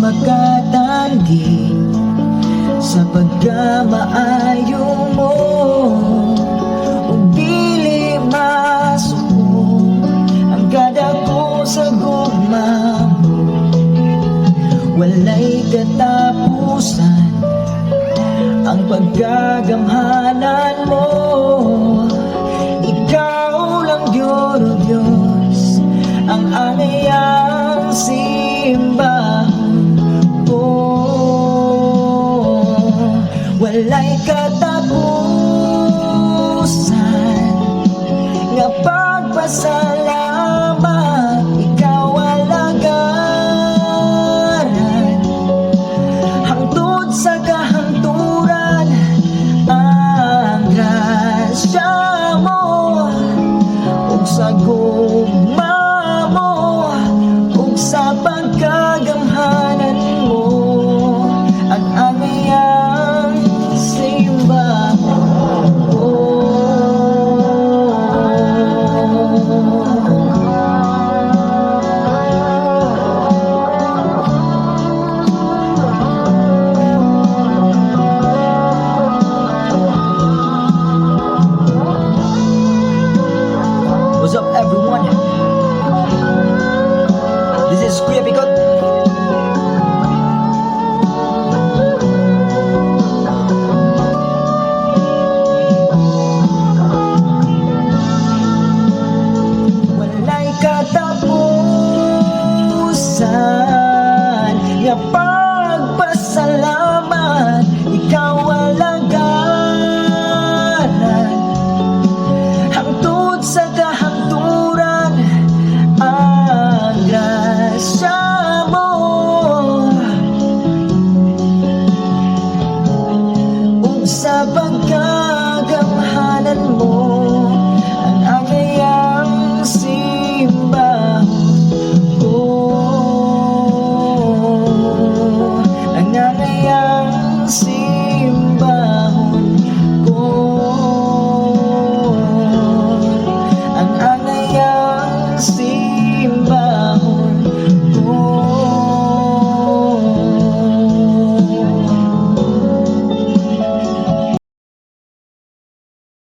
makatanggi sa pagkamaayo mo. Ug dili masuko ang kadako sa gugma mo. Walay katapusan ang pagkagamhanan mo. Ikaw lang Diyos, ang anayang simbahan ko. Walay katapusan nga pagpasalamat. Ikaw alagaran hangtod sa kahanturan. Ang grasya mo ug sa gugma mo ug sa pagkagamhanan mo, ang anayang simbahan ko. What's up everyone? This is Kuya Pikot. Walay katapusan nga pagpasalamat. Ikaw alagaran hangtod sa kahanturan. Ang grasya mo ug sa pagkagamhanan mo, ang anayang simbahan ko. Ang anayang simbahan